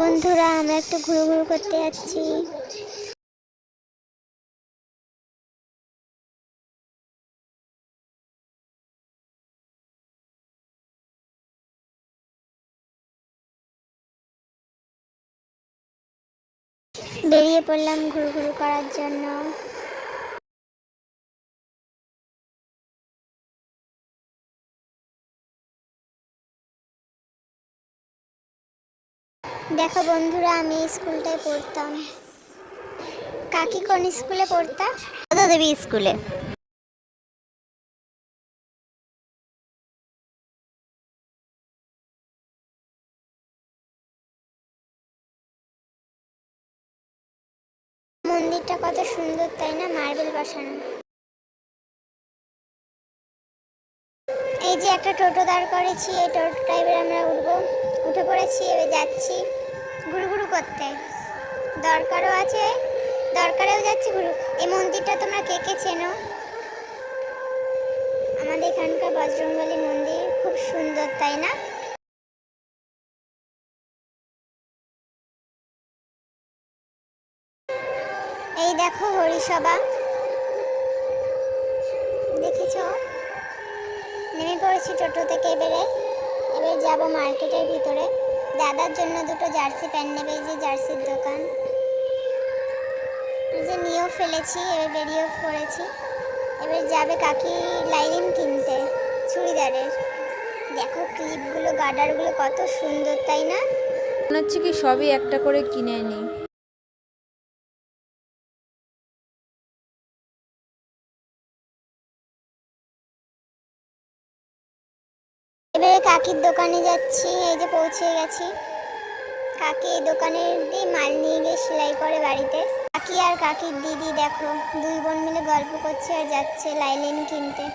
বন্ধুরা, আমরা একটু ঘুরু করতে যাচ্ছি। বেরিয়ে পড়লাম ঘুরু করার জন্য। দেখো বন্ধুরা, আমি স্কুলটায় পড়তাম। কাকি কোন স্কুলে পড়তা? দেবী স্কুলে। মন্দিরটা কত সুন্দর, তাই না? মার্বেল বসানো। এই যে একটা টোটো দাঁড় করেছি, এই টোটোটা এবার আমরা উঠে পড়েছি। এবার যাচ্ছি ঘুরু করতে। দরকারও আছে, দরকারেও যাচ্ছি ঘুরু। এই মন্দিরটা তোমরা কে কে চেনো? আমাদের এখানকার বজরংবলী মন্দির খুব সুন্দর, তাই না? এই দেখো হরিসভা, দেখেছ? নেমে পড়েছি টোটো থেকে। এবার যাব মার্কেটের ভিতরে। দাদার জন্য দুটো জার্সি প্যান্ট নেবে। এই যে জার্সির দোকান, এই যে নিয়েও ফেলেছি। এবার বেরিয়েও পড়েছি। এবার যাবে কাকি লাইনিং কিনতে চুড়িদারের। দেখো ক্লিপগুলো, গার্ডারগুলো কত সুন্দর, তাই না? মনে হচ্ছে কি সবই একটা করে কিনে নিই। এবারে কাকির দোকানে যাচ্ছি। এই যে পৌঁছে গেছি। কাকি এই দোকানের দিয়ে মাল নিয়ে গিয়ে সেলাই করে বাড়িতে। কাকি আর কাকির দিদি দেখো, দুই বোন মিলে গল্প করছে আর যাচ্ছে লাইলিন কিনতে।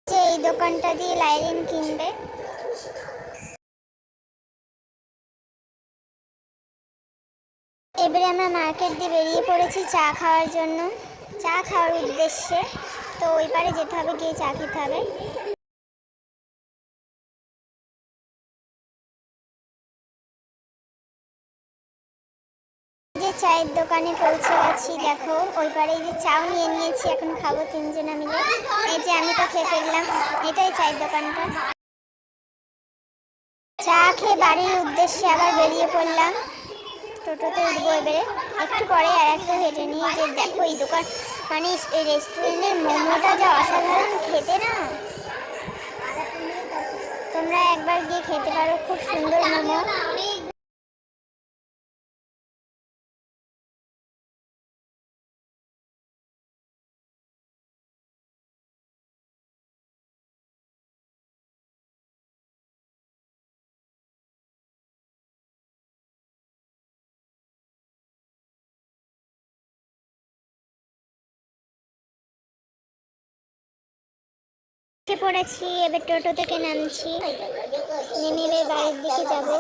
যে এই দোকানটা দিয়ে লাইলিন কিনবে। এবারে আমরা মার্কেট দিয়ে বেরিয়ে পড়েছি চা খাওয়ার জন্য, চা খাওয়ার উদ্দেশ্যে। তো ওই পারে যেতে হবে, গিয়ে চা খেতে হবে। যে চায়ের দোকানে পৌঁছে গেছি। দেখো ওই পারে এই যে চাও নিয়ে নিয়েছি, এখন খাবো তিনজনা মিলে। এই যে আমি তো খেয়ে ফেললাম। এটাই চায়ের দোকানটা। চা খেয়ে বাড়ির উদ্দেশ্যে আবার বেরিয়ে পড়লাম। টোটোতে উঠবো এবারে একটু পরে। আর একটা হেঁটে নিয়ে যে দেখো এই দোকান, মানে এই রেস্টুরেন্টের মোমোটা যা অসাধারণ খেতে না। তোমরা একবার গিয়ে খেতে পারো, খুব সুন্দর মোমো। পড়েছি, এবার টোটো থেকে নামছি। নেমে এবার বাড়ির দিকে যাবো।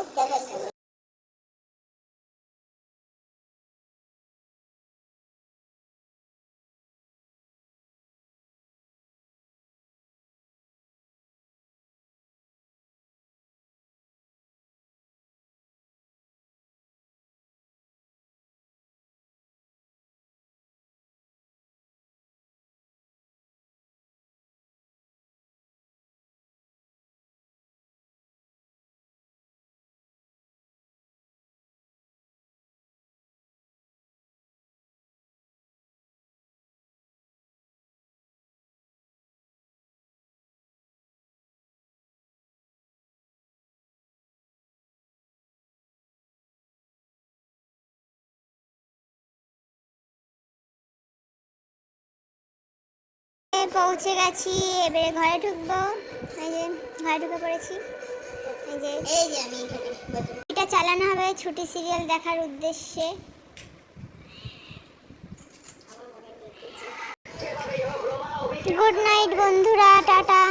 পৌঁছে গেছি, এবারে ঘরে ঢুকবো। এই যে ঘরে ঢুকে পড়েছি। এই যে আমি এটা চালানো হবে ছুটি সিরিয়াল দেখার উদ্দেশ্যে। গুড নাইট বন্ধুরা, টাটা।